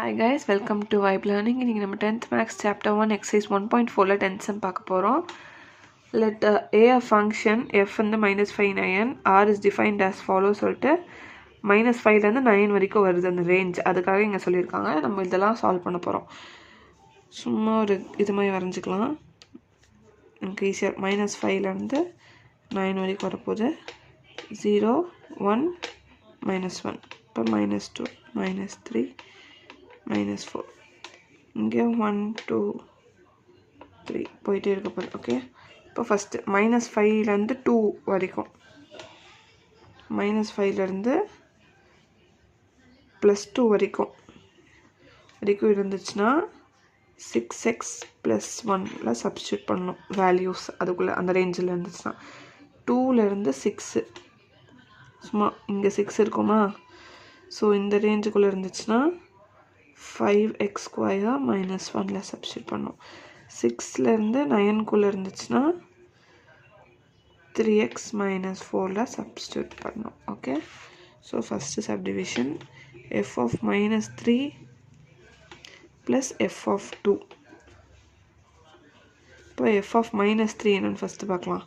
Hi guys, welcome to Vibe Learning. இன்னைக்கு நம்ம 10th Maths Chapter 1 Exercise 1.4ல 10th sum பார்க்க போகிறோம். Let a function f வந்து -5 9 r is defined as follows சொல்லிட்டு -5லேருந்து 9 வரைக்கும் வருது அந்த ரேஞ்ச். அதுக்காக இங்கே சொல்லியிருக்காங்க. நம்ம இதெல்லாம் சால்வ் பண்ண போகிறோம். சும்மா ஒரு இது மாதிரி வரைஞ்சிக்கலாம். எனக்கு ஈஸியாக -5லேருந்து 9 வரைக்கும் வரப்போகுது. 0 1 -1 இப்போ -2 -3 -4 இங்கே 1 2 3 போயிட்டே இருக்க போகுது. ஓகே, இப்போ ஃபஸ்ட்டு -5லேருந்து 2 வரைக்கும், -5லேருந்து +2 வரைக்கும் இருந்துச்சுன்னா 6x + 1ல சப்ஸ்டியூட் பண்ணணும் வேல்யூஸ். அதுக்குள்ளே அந்த ரேஞ்சில் இருந்துச்சுன்னா 2லேருந்து 6 சும்மா இங்கே 6 இருக்குமா, ஸோ இந்த ரேஞ்சுக்குள்ளே இருந்துச்சுன்னா 5x² - 1ல சப்ஸ்டியூட் பண்ணோம். 6லேருந்து 9க்குள்ளே இருந்துச்சுன்னா 3x - 4ல சப்ஸ்டியூட் பண்ணோம். Okay, so first subdivision f of -3 + f of 2. இப்போ f of -3 என்னென்னு ஃபஸ்ட்டு பார்க்கலாம்.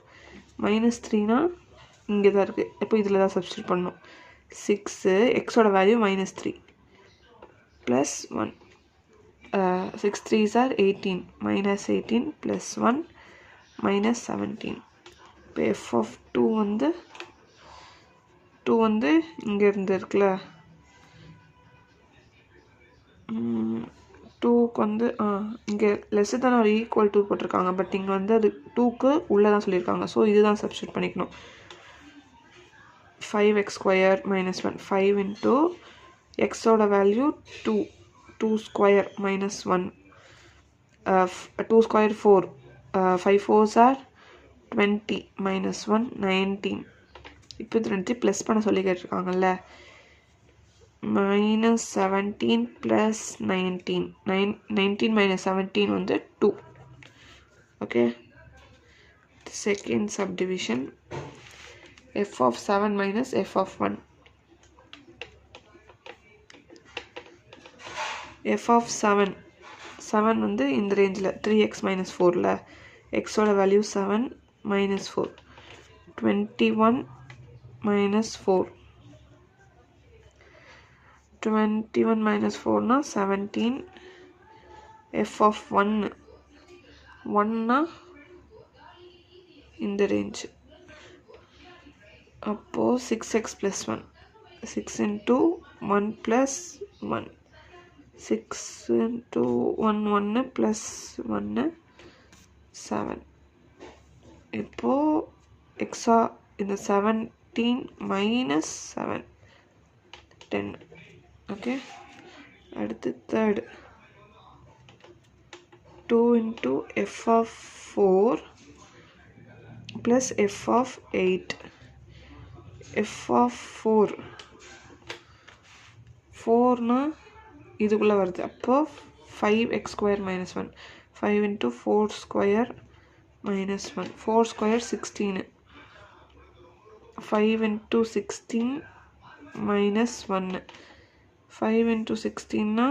-3னா இங்கே தான் இருக்குது. இப்போ இதில் தான் சப்ஸ்டியூட் பண்ணணும். 6 எக்ஸோட வேல்யூ -3 + 1 6 3s are 18 -18 + 1 -17. இப்போ f of 2 வந்து இங்கே இருந்து இருக்குல்ல, 2க்கு வந்து இங்கே லெஸ் தான் ஒரு ஈக்குவல் 2 போட்டிருக்காங்க. பட் இங்கே வந்து அது 2க்கு உள்ளே தான் சொல்லியிருக்காங்க. ஸோ இதுதான் சப்ஸ்டியூட் பண்ணிக்கணும். 5x² - 1 5 into xோட value 2 2² - 1 2² 4 5 4s are 20 -1 19. இப்போ இது ரெண்டு ப்ளஸ் பண்ண சொல்லி கேட்டிருக்காங்கல்ல. -17 + 19 19 - 17 வந்து 2. Okay, second subdivision f of 7 - f of 1. f of 7 வந்து இந்த ரேஞ்சில் 3x - 4ல xோட வேல்யூ 7 - 4 21 - 4 21 - 4னா 17. f of 1னா இந்த ரேஞ்ச். அப்போது 6x + 1 6 into 1 + 1 6 into 1 1 + 1 7. இப்போது எக்ஸா இந்த 17 - 7 10. ஓகே, அடுத்து third 2 into f of 4 + f of 8. f of 4னா இதுக்குள்ளே வருது. அப்போ 5x² - 1 5 into 4² - 1 4² 16 5 into 16 - 1 5 into 16னா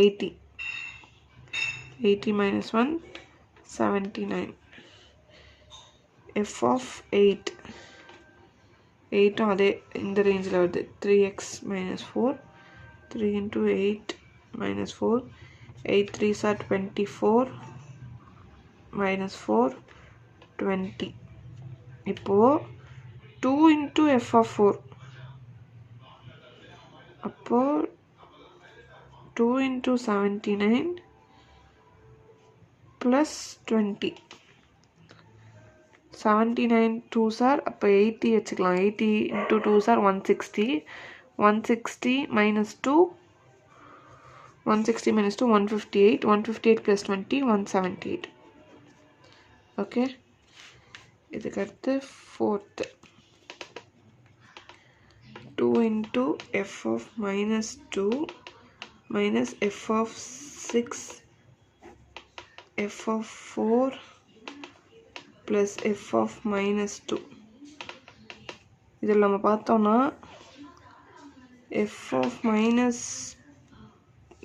80 80 - 1 79. f of 8ம் அதே இந்த ரேஞ்சில் வருது. 3x - 4 3 into 8 - 4 8 3s are 24 - 4 20. இப்போது 2 into f of 4 அப்போது 2 into 79 + 20 79 2s are அப்போ 80 வச்சுக்கலாம். 80 into 2s are 160 160 - 2 160 - 2 158 158 + 20 178. ஓகே, இதுக்கடுத்து fourth 2 into f of -2 - f of 6 f of 4 + f of -2. இதில் நம்ம பார்த்தோன்னா f of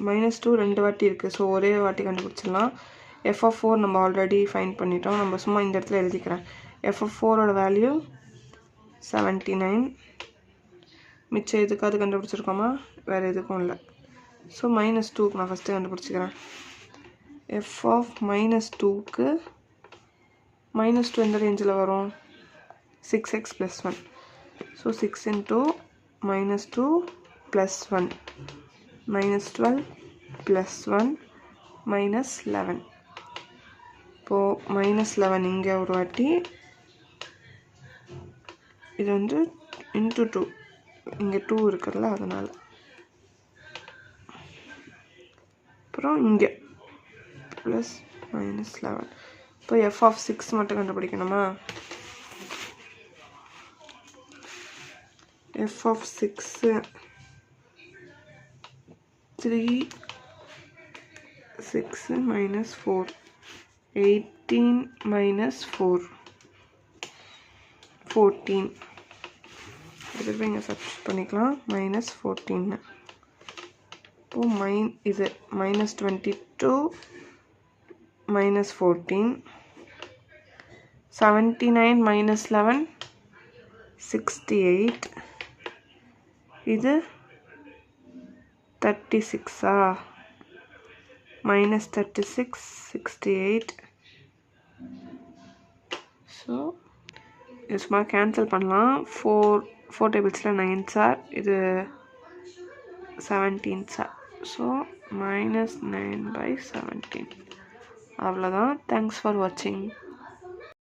-2 2 வாட்டி இருக்குது. ஸோ ஒரே வாட்டி கண்டுபிடிச்சிடலாம். f(4) நம்ம ஆல்ரெடி ஃபைண்ட் பண்ணிட்டோம். நம்ம சும்மா இந்த இடத்துல எழுதிக்கிறேன். f(4)ஓட வேல்யூ 79. மிச்சம் எதுக்காவது கண்டுபிடிச்சிருக்கோமா? வேறு எதுக்கும் இல்லை. ஸோ -2க்கு நான் ஃபஸ்ட்டு கண்டுபிடிச்சிக்கிறேன். f(-2)க்கு -2 எந்த ரேஞ்சில் வரும்? 6x + 1. ஸோ 6 × -2 + 1 -12 + 1 -11. இப்போது -11 இங்கே ஒரு வாட்டி, இது வந்து × 2, இங்கே 2 இருக்குல்ல அதனால். அப்புறம் இங்கே ப்ளஸ் -11. இப்போ f(6) மட்டும் கண்டுபிடிக்கணுமா? f(6) 3 6 -4 18 -4 14. திருப்பி இங்கே சப்ஸ்டிட் பண்ணிக்கலாம். -14. இப்போது இது -22 -14. 79 -11 68. இது 36 -36 68. ஸோ இது சும்மா கேன்சல் பண்ணலாம். 4 டேபிள்ஸில் 9s ஆர், இது 17s ஆர். ஸோ -9/17. அவ்வளோதான். தேங்க்ஸ் ஃபார் வாட்சிங்.